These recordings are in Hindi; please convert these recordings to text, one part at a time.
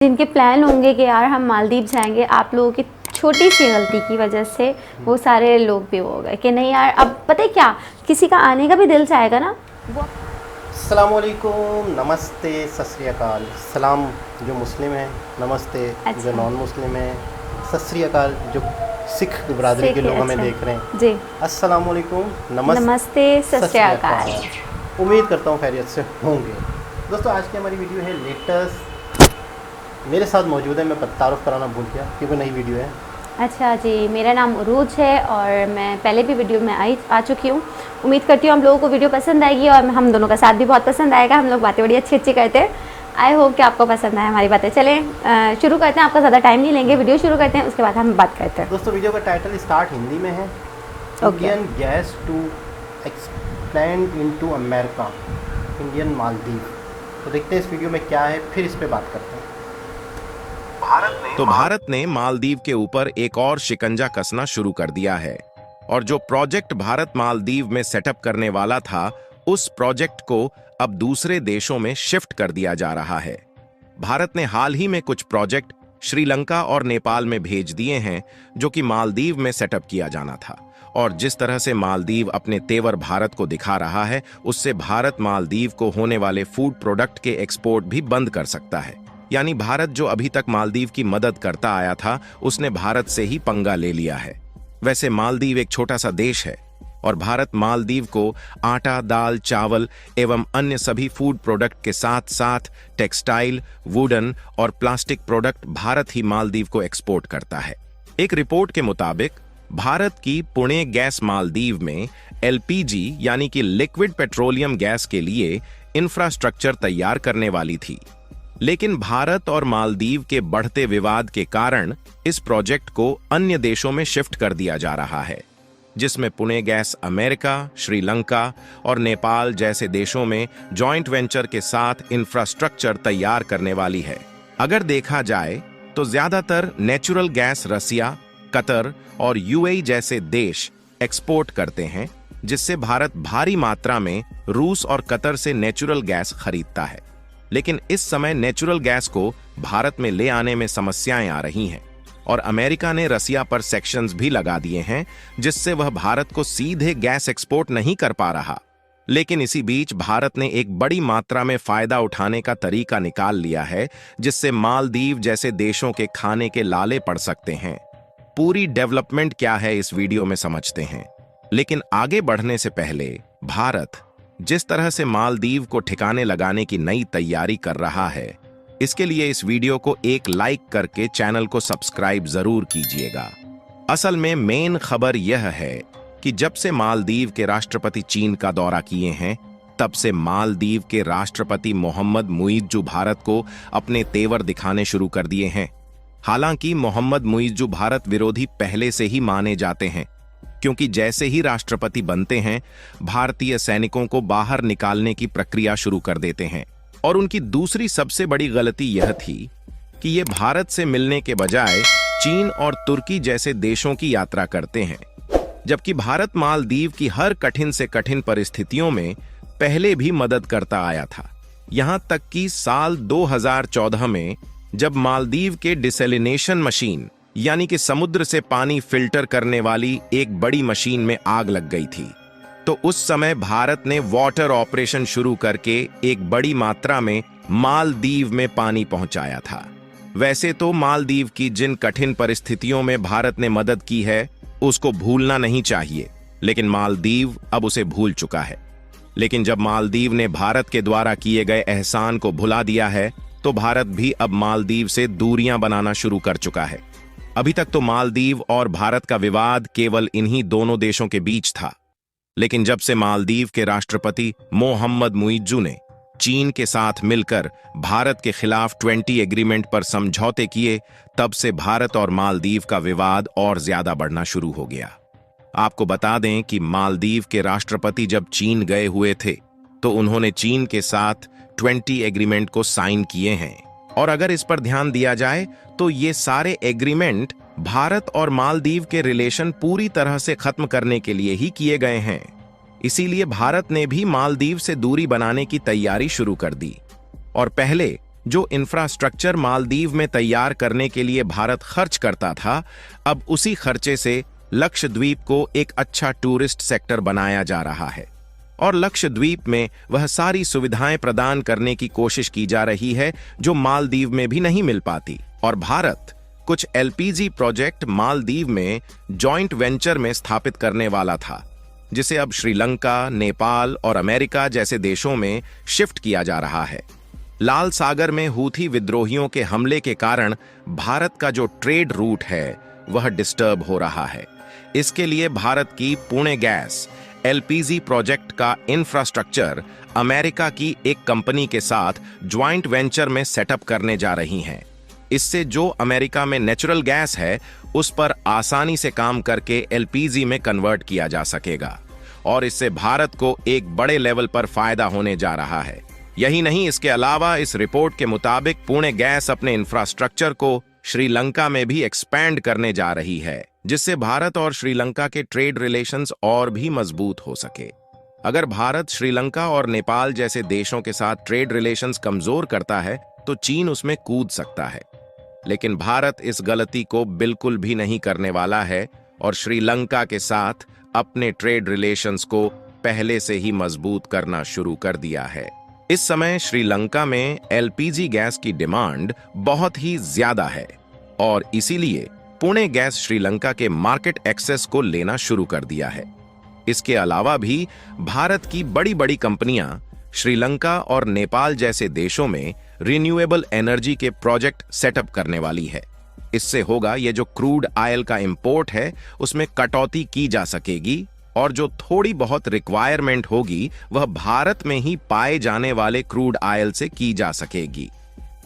जिनके प्लान होंगे कि यार हम मालदीव जाएंगे, आप लोगों की छोटी सी गलती की वजह से वो सारे लोग भी हो गए कि नहीं यार, अब पता है क्या, किसी का आने का भी दिल चाहेगा ना वो। अस्सलाम वालेकुम, नमस्ते, सत श्री अकाल। सलाम जो मुस्लिम हैं, नमस्ते जो नॉन मुस्लिम हैं, सत श्री अकाल जो सिख बिरादरी के लोग हमें देख रहे हैं जी। अस्सलाम वालेकुम, नमस्ते, सत श्री अकाल। उम्मीद करता हूँ खैरियत से होंगे। दोस्तों आज की हमारी वीडियो है लेटेस्ट। मेरे साथ मौजूद है, मैं तारुफ कराना भूल गया क्योंकि नई वीडियो है। अच्छा जी, मेरा नाम उरूज है और मैं पहले भी वीडियो में आ चुकी हूँ। उम्मीद करती हूँ हम लोगों को वीडियो पसंद आएगी और हम दोनों का साथ भी बहुत पसंद आएगा। हम लोग बातें बड़ी अच्छी अच्छी करते हैं। आई होप कि आपको पसंद आए हमारी बातें। चलें शुरू करते हैं, आपका ज़्यादा टाइम नहीं लेंगे, वीडियो शुरू करते हैं, उसके बाद हम बात करते हैं। दोस्तों वीडियो का टाइटल स्टार्ट हिंदी में है, Indian gas to expand into America, Indian Maldives. तो देखते हैं इस वीडियो में क्या है, फिर इस पर बात करते हैं। भारत ने मालदीव के ऊपर एक और शिकंजा कसना शुरू कर दिया है और जो प्रोजेक्ट भारत मालदीव में सेटअप करने वाला था, उस प्रोजेक्ट को अब दूसरे देशों में शिफ्ट कर दिया जा रहा है। भारत ने हाल ही में कुछ प्रोजेक्ट श्रीलंका और नेपाल में भेज दिए हैं जो कि मालदीव में सेटअप किया जाना था। और जिस तरह से मालदीव अपने तेवर भारत को दिखा रहा है, उससे भारत मालदीव को होने वाले फूड प्रोडक्ट के एक्सपोर्ट भी बंद कर सकता है। यानी भारत जो अभी तक मालदीव की मदद करता आया था, उसने भारत से ही पंगा ले लिया है। वैसे मालदीव एक छोटा सा देश है और भारत मालदीव को आटा, दाल, चावल एवं अन्य सभी फूड प्रोडक्ट के साथ साथ टेक्सटाइल, वुडन और प्लास्टिक प्रोडक्ट भारत ही मालदीव को एक्सपोर्ट करता है। एक रिपोर्ट के मुताबिक भारत की पुणे गैस मालदीव में एलपीजी यानी कि लिक्विड पेट्रोलियम गैस के लिए इंफ्रास्ट्रक्चर तैयार करने वाली थी, लेकिन भारत और मालदीव के बढ़ते विवाद के कारण इस प्रोजेक्ट को अन्य देशों में शिफ्ट कर दिया जा रहा है, जिसमें पुणे गैस अमेरिका, श्रीलंका और नेपाल जैसे देशों में जॉइंट वेंचर के साथ इंफ्रास्ट्रक्चर तैयार करने वाली है। अगर देखा जाए तो ज्यादातर नेचुरल गैस रसिया, कतर और यूएई जैसे देश एक्सपोर्ट करते हैं, जिससे भारत भारी मात्रा में रूस और कतर से नेचुरल गैस खरीदता है। लेकिन इस समय नेचुरल गैस को भारत में ले आने में समस्याएं आ रही हैं और अमेरिका ने रसिया पर सेक्शंस भी लगा दिए हैं, जिससे वह भारत को सीधे गैस एक्सपोर्ट नहीं कर पा रहा। लेकिन इसी बीच भारत ने एक बड़ी मात्रा में फायदा उठाने का तरीका निकाल लिया है, जिससे मालदीव जैसे देशों के खाने के लाले पड़ सकते हैं। पूरी डेवलपमेंट क्या है इस वीडियो में समझते हैं, लेकिन आगे बढ़ने से पहले भारत जिस तरह से मालदीव को ठिकाने लगाने की नई तैयारी कर रहा है, इसके लिए इस वीडियो को एक लाइक करके चैनल को सब्सक्राइब जरूर कीजिएगा। असल में मेन खबर यह है कि जब से मालदीव के राष्ट्रपति चीन का दौरा किए हैं, तब से मालदीव के राष्ट्रपति मोहम्मद मुइज्जू भारत को अपने तेवर दिखाने शुरू कर दिए हैं। हालांकि मोहम्मद मुइज्जू भारत विरोधी पहले से ही माने जाते हैं, क्योंकि जैसे ही राष्ट्रपति बनते हैं, भारतीय सैनिकों को बाहर निकालने की प्रक्रिया शुरू कर देते हैं। और उनकी दूसरी सबसे बड़ी गलती यह थी कि ये भारत से मिलने के बजाय चीन और तुर्की जैसे देशों की यात्रा करते हैं, जबकि भारत मालदीव की हर कठिन से कठिन परिस्थितियों में पहले भी मदद करता आया था। यहां तक कि साल 2014 में जब मालदीव के डिसैलिनेशन मशीन यानी कि समुद्र से पानी फिल्टर करने वाली एक बड़ी मशीन में आग लग गई थी, तो उस समय भारत ने वाटर ऑपरेशन शुरू करके एक बड़ी मात्रा में मालदीव में पानी पहुंचाया था। वैसे तो मालदीव की जिन कठिन परिस्थितियों में भारत ने मदद की है, उसको भूलना नहीं चाहिए, लेकिन मालदीव अब उसे भूल चुका है। लेकिन जब मालदीव ने भारत के द्वारा किए गए एहसान को भुला दिया है, तो भारत भी अब मालदीव से दूरियां बनाना शुरू कर चुका है। अभी तक तो मालदीव और भारत का विवाद केवल इन्हीं दोनों देशों के बीच था, लेकिन जब से मालदीव के राष्ट्रपति मोहम्मद मुइज्जू ने चीन के साथ मिलकर भारत के खिलाफ 20 एग्रीमेंट पर समझौते किए, तब से भारत और मालदीव का विवाद और ज्यादा बढ़ना शुरू हो गया। आपको बता दें कि मालदीव के राष्ट्रपति जब चीन गए हुए थे, तो उन्होंने चीन के साथ 20 एग्रीमेंट को साइन किए हैं। और अगर इस पर ध्यान दिया जाए तो ये सारे एग्रीमेंट भारत और मालदीव के रिलेशन पूरी तरह से खत्म करने के लिए ही किए गए हैं। इसीलिए भारत ने भी मालदीव से दूरी बनाने की तैयारी शुरू कर दी और पहले जो इंफ्रास्ट्रक्चर मालदीव में तैयार करने के लिए भारत खर्च करता था, अब उसी खर्चे से लक्षद्वीप को एक अच्छा टूरिस्ट सेक्टर बनाया जा रहा है और लक्षद्वीप में वह सारी सुविधाएं प्रदान करने की कोशिश की जा रही है जो मालदीव में भी नहीं मिल पाती। और भारत कुछ एलपीजी प्रोजेक्ट मालदीव में जॉइंट वेंचर में स्थापित करने वाला था, जिसे अब श्रीलंका, नेपाल और अमेरिका जैसे देशों में शिफ्ट किया जा रहा है। लाल सागर में हूथी विद्रोहियों के हमले के कारण भारत का जो ट्रेड रूट है वह डिस्टर्ब हो रहा है। इसके लिए भारत की पुणे गैस एलपीजी प्रोजेक्ट का इंफ्रास्ट्रक्चर अमेरिका की एक कंपनी के साथ ज्वाइंट वेंचर में सेटअप करने जा रही हैं। इससे जो अमेरिका में नेचुरल गैस है उस पर आसानी से काम करके एलपीजी में कन्वर्ट किया जा सकेगा और इससे भारत को एक बड़े लेवल पर फायदा होने जा रहा है। यही नहीं, इसके अलावा इस रिपोर्ट के मुताबिक पुणे गैस अपने इंफ्रास्ट्रक्चर को श्रीलंका में भी एक्सपैंड करने जा रही है, जिससे भारत और श्रीलंका के ट्रेड रिलेशंस और भी मजबूत हो सके। अगर भारत श्रीलंका और नेपाल जैसे देशों के साथ ट्रेड रिलेशंस कमजोर करता है तो चीन उसमें कूद सकता है, लेकिन भारत इस गलती को बिल्कुल भी नहीं करने वाला है और श्रीलंका के साथ अपने ट्रेड रिलेशंस को पहले से ही मजबूत करना शुरू कर दिया है। इस समय श्रीलंका में एलपीजी गैस की डिमांड बहुत ही ज्यादा है और इसीलिए पुणे गैस श्रीलंका के मार्केट एक्सेस को लेना शुरू कर दिया है। इसके अलावा भी भारत की बड़ी बड़ी कंपनियां श्रीलंका और नेपाल जैसे देशों में रिन्यूएबल एनर्जी के प्रोजेक्ट सेटअप करने वाली है। इससे होगा ये जो क्रूड ऑयल का इंपोर्ट है उसमें कटौती की जा सकेगी और जो थोड़ी बहुत रिक्वायरमेंट होगी वह भारत में ही पाए जाने वाले क्रूड ऑयल से की जा सकेगी।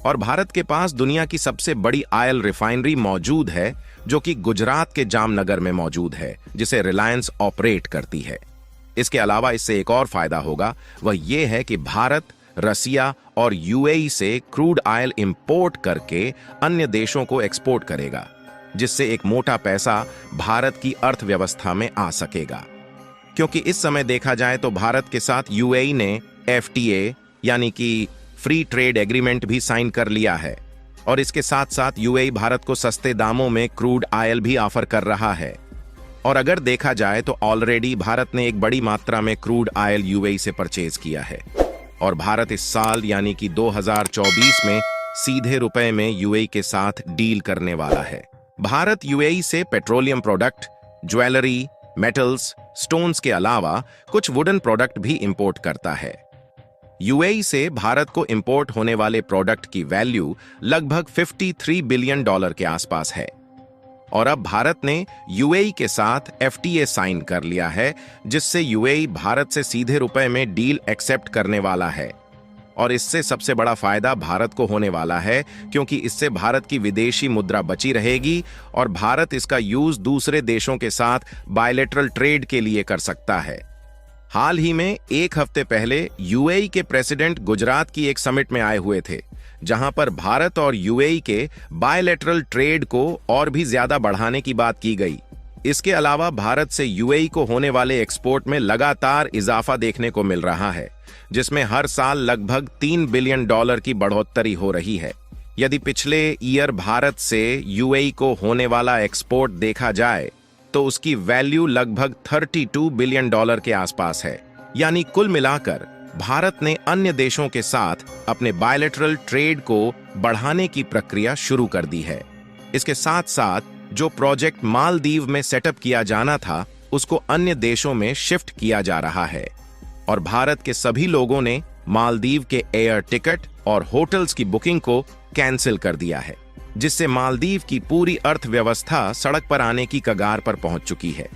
और भारत के पास दुनिया की सबसे बड़ी ऑयल रिफाइनरी मौजूद है जो कि गुजरात के जामनगर में मौजूद है, जिसे रिलायंस ऑपरेट करती है। इसके अलावा इससे एक और फायदा होगा, वह यह है कि भारत रसिया और यूएई से क्रूड ऑयल इंपोर्ट करके अन्य देशों को एक्सपोर्ट करेगा, जिससे एक मोटा पैसा भारत की अर्थव्यवस्था में आ सकेगा। क्योंकि इस समय देखा जाए तो भारत के साथ यूएई ने एफटीए यानी कि फ्री ट्रेड एग्रीमेंट भी साइन कर लिया है और इसके साथ साथ यूएई भारत को सस्ते दामों में क्रूड ऑयल भी ऑफर कर रहा है। और अगर देखा जाए तो ऑलरेडी भारत ने एक बड़ी मात्रा में क्रूड ऑयल यूएई से परचेज किया है और भारत इस साल यानी कि 2024 में सीधे रुपए में यूएई के साथ डील करने वाला है। भारत यूएई से petroleum product, jewellery, metals, stones के अलावा कुछ वुडन प्रोडक्ट भी इंपोर्ट करता है। यूएई से भारत को इंपोर्ट होने वाले प्रोडक्ट की वैल्यू लगभग $53 बिलियन के आसपास है और अब भारत ने यूएई के साथ एफटीए साइन कर लिया है, जिससे यूएई भारत से सीधे रुपए में डील एक्सेप्ट करने वाला है। और इससे सबसे बड़ा फायदा भारत को होने वाला है क्योंकि इससे भारत की विदेशी मुद्रा बची रहेगी और भारत इसका यूज दूसरे देशों के साथ बायलैटरल ट्रेड के लिए कर सकता है। हाल ही में एक हफ्ते पहले यूएई के प्रेसिडेंट गुजरात की एक समिट में आए हुए थे, जहां पर भारत और यूएई के बायलैटरल ट्रेड को और भी ज्यादा बढ़ाने की बात की गई। इसके अलावा भारत से यूएई को होने वाले एक्सपोर्ट में लगातार इजाफा देखने को मिल रहा है, जिसमें हर साल लगभग $3 बिलियन की बढ़ोतरी हो रही है। यदि पिछले ईयर भारत से यूएई को होने वाला एक्सपोर्ट देखा जाए तो उसकी वैल्यू लगभग $32 बिलियन के आसपास है। यानी कुल मिलाकर भारत ने अन्य देशों के साथ अपने बायलैटरल ट्रेड को बढ़ाने की प्रक्रिया शुरू कर दी है। इसके साथ साथ जो प्रोजेक्ट मालदीव में सेटअप किया जाना था उसको अन्य देशों में शिफ्ट किया जा रहा है और भारत के सभी लोगों ने मालदीव के एयर टिकट और होटल्स की बुकिंग को कैंसिल कर दिया है, जिससे मालदीव की पूरी अर्थव्यवस्था सड़क पर आने की कगार पर पहुंच चुकी है।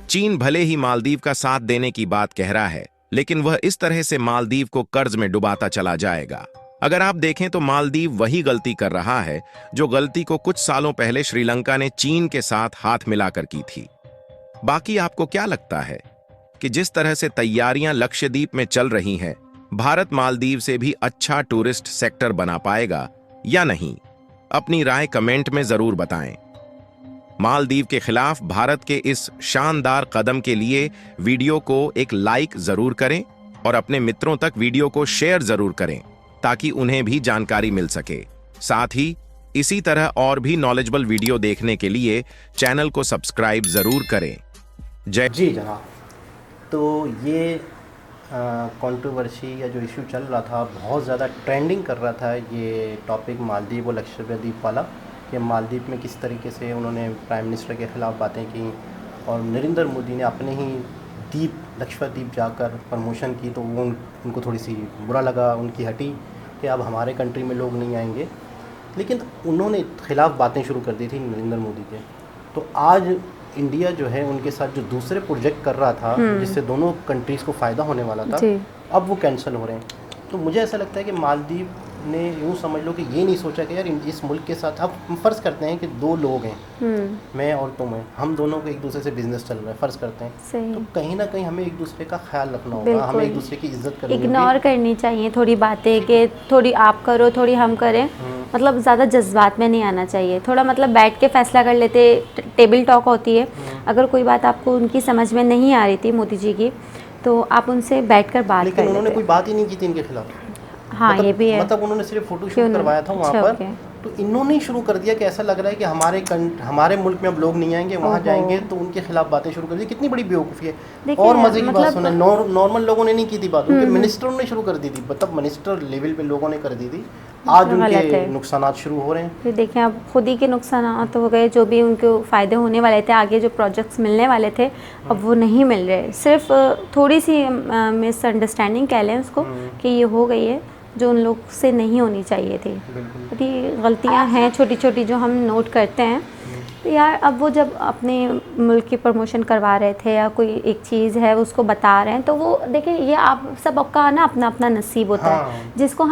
चीन भले ही मालदीव का साथ देने की बात कह रहा है, लेकिन वह इस तरह से मालदीव को कर्ज में डुबाता चला जाएगा। अगर आप देखें तो मालदीव वही गलती कर रहा है जो गलती को कुछ सालों पहले श्रीलंका ने चीन के साथ हाथ मिलाकर की थी। बाकी आपको क्या लगता है कि जिस तरह से तैयारियां लक्षद्वीप में चल रही हैं, भारत मालदीव से भी अच्छा टूरिस्ट सेक्टर बना पाएगा या नहीं? अपनी राय कमेंट में जरूर बताएं। मालदीव के खिलाफ भारत के इस शानदार कदम के लिए वीडियो को एक लाइक जरूर करें और अपने मित्रों तक वीडियो को शेयर जरूर करें ताकि उन्हें भी जानकारी मिल सके। साथ ही इसी तरह और भी नॉलेजेबल वीडियो देखने के लिए चैनल को सब्सक्राइब जरूर करें। जय जी जनाब। तो ये कंट्रोवर्सी या जो इशू चल रहा था, बहुत ज़्यादा ट्रेंडिंग कर रहा था ये टॉपिक मालदीव और लक्षद्वीप वाला, कि मालदीव में किस तरीके से उन्होंने प्राइम मिनिस्टर के ख़िलाफ़ बातें की और नरेंद्र मोदी ने अपने ही द्वीप लक्षद्वीप जाकर प्रमोशन की, तो वो उनको थोड़ी सी बुरा लगा, उनकी हटी कि अब हमारे कंट्री में लोग नहीं आएंगे। लेकिन उन्होंने ख़िलाफ़ बातें शुरू कर दी थी नरेंद्र मोदी के। तो आज इंडिया जो है उनके साथ जो दूसरे प्रोजेक्ट कर रहा था जिससे दोनों कंट्रीज़ को फ़ायदा होने वाला था, अब वो कैंसिल हो रहे हैं। तो मुझे ऐसा लगता है कि मालदीव ने यूँ समझ लो कि ये नहीं सोचा कि यार इस मुल्क के साथ, अब हम फ़र्ज़ करते हैं कि दो लोग हैं, मैं और तुम हैं, हम दोनों को एक दूसरे से बिजनेस चल रहा है, फ़र्ज़ करते हैं, तो कहीं ना कहीं हमें एक दूसरे का ख्याल रखना होगा, हमें एक दूसरे की इज्जत करनी होगी, इग्नोर करनी चाहिए थोड़ी बातें कि थोड़ी आप करो थोड़ी हम करें, मतलब ज़्यादा जज्बात में नहीं आना चाहिए। थोड़ा मतलब बैठ के फैसला कर लेते, टेबल टॉक होती है। अगर कोई बात आपको उनकी समझ में नहीं आ रही थी मोदी जी की, तो आप उनसे बैठकर बात कर लेते। लेकिन उन्होंने कोई बात ही नहीं की थी इनके खिलाफ। हाँ मतलब, ये भी है। मतलब उन्होंने सिर्फ फोटो शूट करवाया था वहाँ पर, तो इन्होंने ही शुरू कर दिया कि ऐसा लग रहा है कि हमारे मुल्क में अब लोग नहीं आएंगे, वहाँ जाएंगे, तो उनके खिलाफ बातें शुरू कर दी। कितनी बड़ी बेवकूफ़ी है। और मजे की बात सुने, नॉर्मल लोगों ने नहीं की थी बात, उनके मिनिस्टरों ने शुरू कर दी थी, मतलब मिनिस्टर लेवल पे लोगों ने कर दी थी। आज उनके नुकसान शुरू हो रहे हैं। फिर देखें अब खुद ही के नुकसान तो हो गए, जो भी उनको फ़ायदे होने वाले थे, आगे जो प्रोजेक्ट्स मिलने वाले थे अब वो नहीं मिल रहे। सिर्फ थोड़ी सी मिसअंडरस्टैंडिंग कह लें उसको कि ये हो गई है, जो उन लोग से नहीं होनी चाहिए थी। बड़ी गलतियां हैं छोटी छोटी जो हम नोट करते हैं। तो यार अब वो जब अपने मुल्क की प्रमोशन करवा रहे थे या कोई एक चीज़ है उसको बता रहे हैं, तो वो देखिए ये आप सबका ना अपना अपना नसीब होता है। जिसको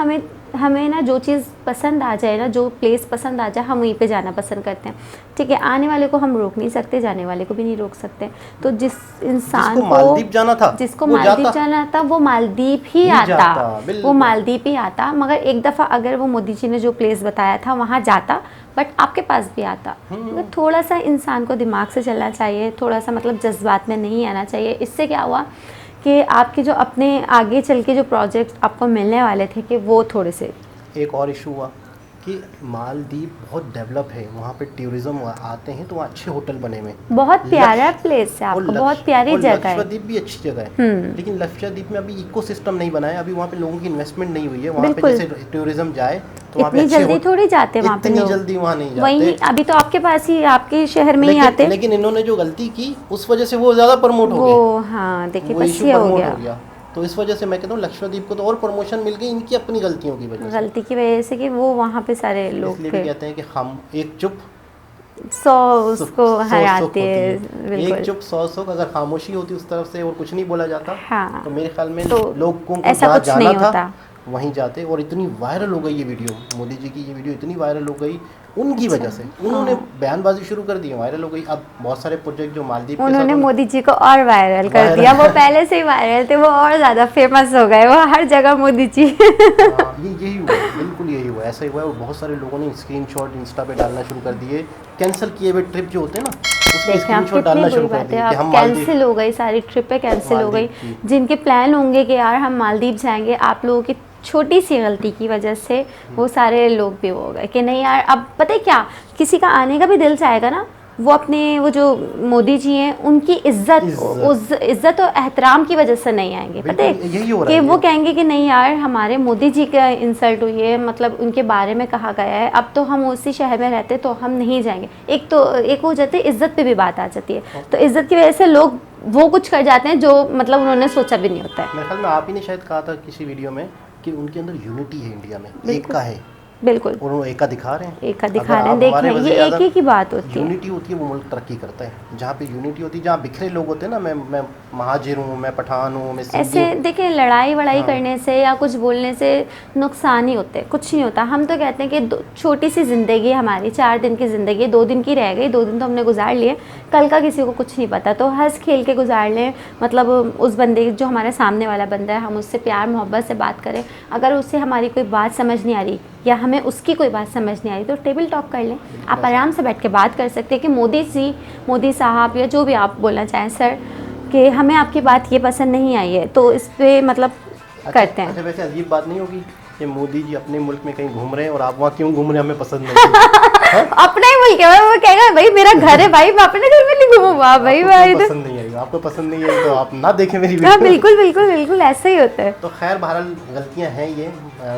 हमें ना जो चीज़ पसंद आ जाए ना, जो प्लेस पसंद आ जाए, हम वहीं पे जाना पसंद करते हैं। ठीक है, आने वाले को हम रोक नहीं सकते, जाने वाले को भी नहीं रोक सकते। तो जिस इंसान को मालदीव जाना था, जिसको मालदीव जाना था वो मालदीव ही आता, वो मालदीव ही आता। मगर एक दफ़ा अगर वो मोदी जी ने जो प्लेस बताया था वहाँ जाता, बट आपके पास भी आता। मतलब थोड़ा सा इंसान को दिमाग से चलना चाहिए, थोड़ा सा मतलब जज्बात में नहीं आना चाहिए। इससे क्या हुआ कि आपके जो अपने आगे चल के जो प्रोजेक्ट आपको मिलने वाले थे कि वो थोड़े से। एक और इशू हुआ कि मालदीव बहुत डेवलप है, वहाँ पे टूरिज्म आते हैं, तो वहाँ अच्छे होटल बने हुए, बहुत प्यारा प्लेस है आपका, बहुत प्यारी जगह है। लक्षद्वीप भी अच्छी जगह है, लेकिन लक्षद्वीप में अभी इकोसिस्टम नहीं बना है, अभी वहाँ पे लोगों की इन्वेस्टमेंट नहीं हुई है। वहाँ पे जैसे टूरिज्म जाए तो वहाँ पे इतनी जल्दी थोड़ी जाते वहाँ पे, इतनी जल्दी वहाँ नहीं जाते। वहीं अभी तो आपके पास ही, आपके शहर में ही आते। लेकिन इन्होंने जो गलती की उस वजह से वो ज़्यादा प्रमोट हो गए। हाँ देखिए, बस ये हो गया। तो इस वजह से मैं कहता हूँ लक्षद्वीप को तो और प्रमोशन मिल गई, इनकी अपनी गलतियों की वजह से, गलती की वजह से कि वो वहाँ पे सारे लोग इसलिए भी कहते हैं कि हम एक चुप 100 उसको हराते हैं। एक चुप 100 सुख। अगर खामोशी होती उस तरफ से और कुछ नहीं बोला जाता, हाँ, तो मेरे ख्याल में तो लोग को ऐसा कुछ नहीं होता, वहीं जाते। और इतनी वायरल हो गई ये वीडियो, मोदी जी की ये वीडियो इतनी वायरल हो गई उनकी वजह से, उन्होंने बयानबाजी शुरू कर दी, वायरल हो गई। अब बहुत सारे प्रोजेक्ट जो मालदीव के उन्होंने मोदी जी को और वायरल कर दिया। वो पहले से ही वायरल थे, वो और ज़्यादा फेमस हो गए, वो हर जगह मोदी जी। यही हुआ, बिल्कुल यही हुआ, ऐसा ही हुआ। और बहुत सारे लोगों ने स्क्रीनशॉट इंस्टा पे डालना शुरू कर दिए, कैंसिल किए हुए ट्रिप जो होते हैं ना, उसके स्क्रीनशॉट डालना शुरू कर दिए कि हम कैंसिल हो गई, सारी ट्रिपें कैंसिल हो गई। जिनके प्लान होंगे कि यार हम मालदीव जाएंगे, आप लोगों की छोटी सी गलती की वजह से वो सारे लोग भी हो गए कि नहीं यार। अब पता है क्या, किसी का आने का भी दिल चाहेगा ना, वो अपने वो जो मोदी जी हैं उनकी इज्जत और एहतराम की वजह से नहीं आएंगे। पता है कि वो कहेंगे कि नहीं यार हमारे मोदी जी का इंसल्ट हुई है, मतलब उनके बारे में कहा गया है, अब तो हम उसी शहर में रहते तो हम नहीं जाएंगे। एक हो जाती है, इज्जत पे भी बात आ जाती है। तो इज्जत की वजह से लोग वो कुछ कर जाते हैं जो मतलब उन्होंने सोचा भी नहीं होता है। मेरे ख्याल में आप ही ने शायद कहा था किसी वीडियो में कि उनके अंदर यूनिटी है, इंडिया में एकता है। बिल्कुल, और वो एका दिखा रहे हैं, एका दिखा रहे हैं। देख रहे हैं, ये एक ही की बात होती है। यूनिटी होती है वो मुल्क तरक्की करता है। जहाँ पे यूनिटी होती है, जहाँ बिखरे लोग होते हैं ना, मैं महाजिर हूँ, मैं पठान हूँ, मैं ऐसे देखें लड़ाई वड़ाई करने से या कुछ बोलने से नुकसान ही होते हैं, कुछ नहीं होता। हम तो कहते हैं कि छोटी सी ज़िंदगी हमारी, 4 दिन की ज़िंदगी, 2 दिन की रह गई, 2 दिन तो हमने गुजार लिए, कल का किसी को कुछ नहीं पता। तो हंस खेल के गुजार लें, मतलब उस बंदे जो हमारे सामने वाला बंदा है, हम उससे प्यार मोहब्बत से बात करें। अगर उससे हमारी कोई बात समझ नहीं आ रही या हमें उसकी कोई बात समझ नहीं आ रही, तो टेबल टॉक कर लें। आप आराम से बैठ के बात कर सकते हैं कि मोदी साहब या जो भी आप बोलना चाहें, सर कि हमें आपकी बात ये पसंद नहीं आई है, तो इस पर मतलब करते हैं। अच्छा, वैसे अजीब बात नहीं होगी कि मोदी जी अपने मुल्क में कहीं घूम रहे हैं और आप वहाँ क्यों घूम रहे हैं, हमें पसंद नहीं। अपना ही मुल्क है, वो कहेगा भाई मेरा घर है भाई, मैं अपने घर में नहीं घूमूं, वाह भाई वाह। पसंद नहीं आएगा, आपको पसंद नहीं आई तो आप ना देखें मेरी हाँ वीडियो। बिल्कुल बिल्कुल बिल्कुल ऐसा ही होता है। तो खैर बहरहाल गलतियां हैं ये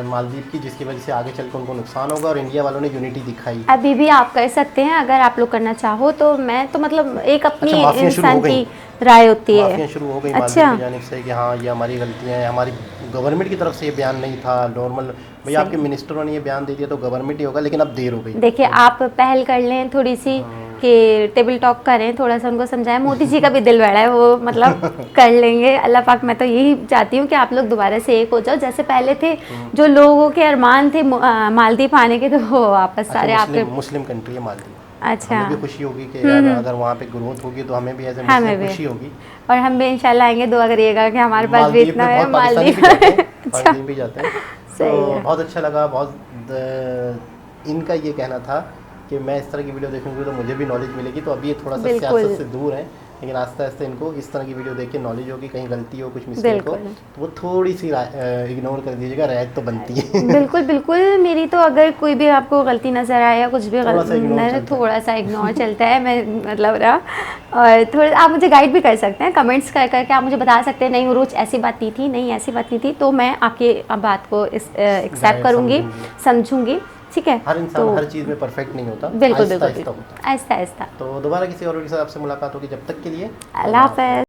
मालदीव की, जिसकी वजह से आगे चलकर उनको नुकसान होगा, और इंडिया वालों ने यूनिटी दिखाई। अभी भी आप कर सकते हैं अगर आप लोग करना चाहो तो। मैं तो मतलब एक अपनी अच्छा, माफियाँ शुरू इंसान हो गई। की राय होती है। माफियाँ शुरू हो गई अच्छा। मालदीव की जानिब से कि हाँ ये हमारी गलतियाँ हैं, हमारी गवर्नमेंट की तरफ से ये बयान नहीं था नॉर्मल, भाई आपके मिनिस्टरों ने ये बयान दे दिया तो गवर्नमेंट ही होगा, लेकिन अब देर हो गई। देखिए आप पहल कर लें थोड़ी सी कि टेबल टॉक करें, थोड़ा सा उनको समझाएं। मोदी जी का भी दिल बड़ा है, वो मतलब कर लेंगे अल्लाह पाक। मैं तो यही चाहती हूँ कि आप लोग दोबारा से एक हो जाओ, जैसे पहले थे। जो लोगों के अरमान थे मालदीव आने के, तो वो वापस सारे आपके। मुस्लिम कंट्री है मालदीव। अच्छा, हमें भी खुशी होगी कि यार अगर वहाँ पे ग्रोथ होगी तो हमें भी एज ए मुस्लिम खुशी होगी। और हम भी इंशाल्लाह आएंगे, दुआ करिएगा कि हमारे पास भी इतना है। मालदीव भी जाते हैं। सही तो है। बहुत अच्छा लगा, बहुत इनका ये कहना था कि मैं इस तरह की वीडियो देखूंगी तो मुझे भी नॉलेज मिलेगी। तो अभी ये थोड़ा सा सियासत से दूर है, लेकिन आस्ते आस्ते इनको इस तरह की वीडियो देख के नॉलेज होगी, कहीं गलती हो कुछ मिस्टेक हो तो वो थोड़ी सी इग्नोर कर दीजिएगा, रियायत तो बनती है। बिल्कुल बिल्कुल। मेरी तो अगर कोई भी आपको गलती नज़र आए या कुछ भी थोड़ा सा इग्नोर चलता है। मैं मतलब रहा, और थोड़ा आप मुझे गाइड भी कर सकते हैं, कमेंट्स कर करके आप मुझे बता सकते हैं नहीं उरूज ऐसी बात नहीं थी, नहीं ऐसी बात नहीं थी, तो मैं आपकी बात को एक्सेप्ट करूँगी, समझूँगी। ठीक है। हर इंसान हर चीज़ में परफेक्ट नहीं होता, बिल्कुल बिल्कुल, आहिस्ता आहिस्ता। तो दोबारा किसी और के साथ आपसे मुलाकात होगी, जब तक के लिए अल्लाह हाफ़िज़।